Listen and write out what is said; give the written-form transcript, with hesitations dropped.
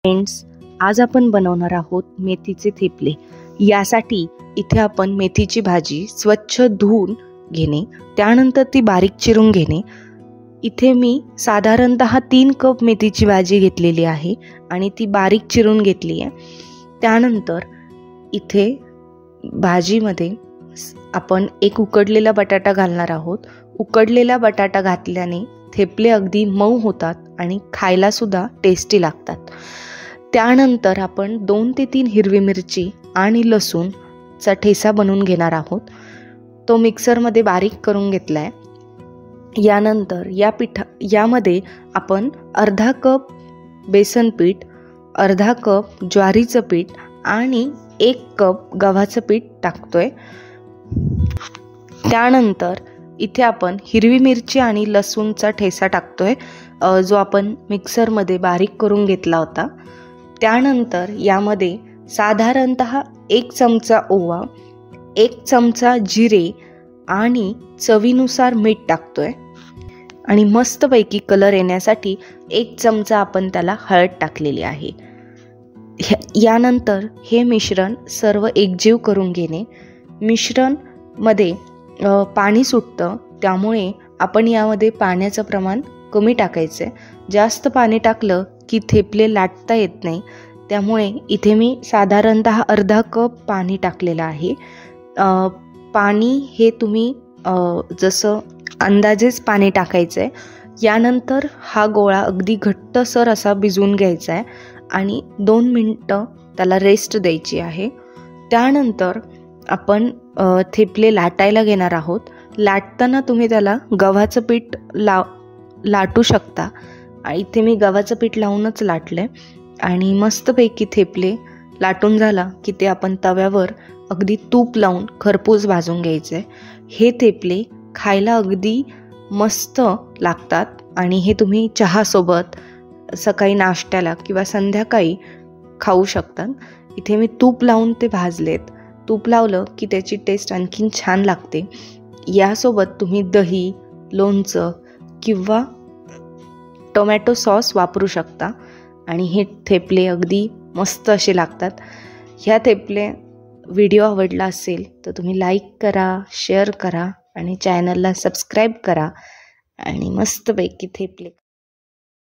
Friends, आज आपण बनवणार आहोत मेथीचे थेपले। यासाठी इथे आपण मेथीची भाजी स्वच्छ धुवून घेणे, त्यानंतर ती बारीक चिरून घेणे। इथे मी साधारणतः 3 कप मेथीची भाजी घेतलेली आहे आणि ती बारीक चिरून घेतली आहे। त्यानंतर इथे भाजीमध्ये आपण एक उकडलेला बटाटा घालणार आहोत। उकडलेला बटाटा घातल्याने थेपले अगदी मऊ होतात आणि खायला सुद्धा टेस्टी लागतात। त्यानंतर आपण 2 ते 3 हिरवी मिरची आणि लसूणचा ठेचा बनवून घेणार आहोत। तो मिक्सरमध्ये बारीक करून घेतलाय। यानंतर यामध्ये आपण अर्धा कप बेसन पीठ, अर्धा कप ज्वारीचं पीठ आणि 1 कप गव्हाचं पीठ टाकतोय। त्यानंतर इथे आपण हिरवी मिरची आणि लसूणचा ठेचा टाकतोय, जो आपण मिक्सरमध्ये बारीक करून घेतला होता। त्यानंतर यामध्ये साधारणतः 1 चमचा ओवा, 1 चमचा जिरे आणि चवीनुसार मीठ टाकतोय आणि मस्तपैकी कलर येण्यासाठी 1 चमचा आपण त्याला हळद टाकलेली आहे। यानंतर हे मिश्रण सर्व एकजीव करून घेणे। मिश्रण मध्ये पाणी सुटतं, त्यामुळे आपण यामध्ये पाण्याचं प्रमाण कमी टाकायचं आहे। जास्त पाणी टाकलं की थेपले लाटता येत नाही, त्यामुळे इथे मी साधारणतः अर्धा कप पाणी टाकलेलं आहे। पाणी हे तुम्ही जसं अंदाजेच पाणी टाकायचं आहे। यानंतर हा गोळा अगदी घट्टसर असा भिजवून घ्यायचा आहे आणि 2 मिनिटं त्याला रेस्ट द्यायची आहे। त्यानंतर आपण थेपले लाटायला घेणार आहोत। लाटताना तुम्ही त्याला गव्हाचं पीठ लाटू शकता। इथे मी गव्हाचं पीठ लावूनच लाटलंय आणि मस्तपैकी थेपले लाटून झाला की ते आपण तव्यावर अगदी तूप लावून खरपूस भाजून घ्यायचे। हे थेपले खायला अगदी मस्त लागतात आणि हे तुम्ही चहासोबत, सकाळी नाश्त्याला किंवा संध्याकाळी खाऊ शकता। इथे मी तूप लावून ते भाजलेत। तूप लावलं की त्याची टेस्ट आणखीन छान लागते। यासोबत तुम्ही दही, लोणचं किंवा टोमॅटो सॉस वापरू शकता आणि हे थेपले अगदी मस्त असे लागतात। ह्या थेपले व्हिडिओ आवडला असेल तर तुम्ही लाईक करा, शेअर करा आणि चॅनलला सबस्क्राईब करा आणि मस्तपैकी थेपले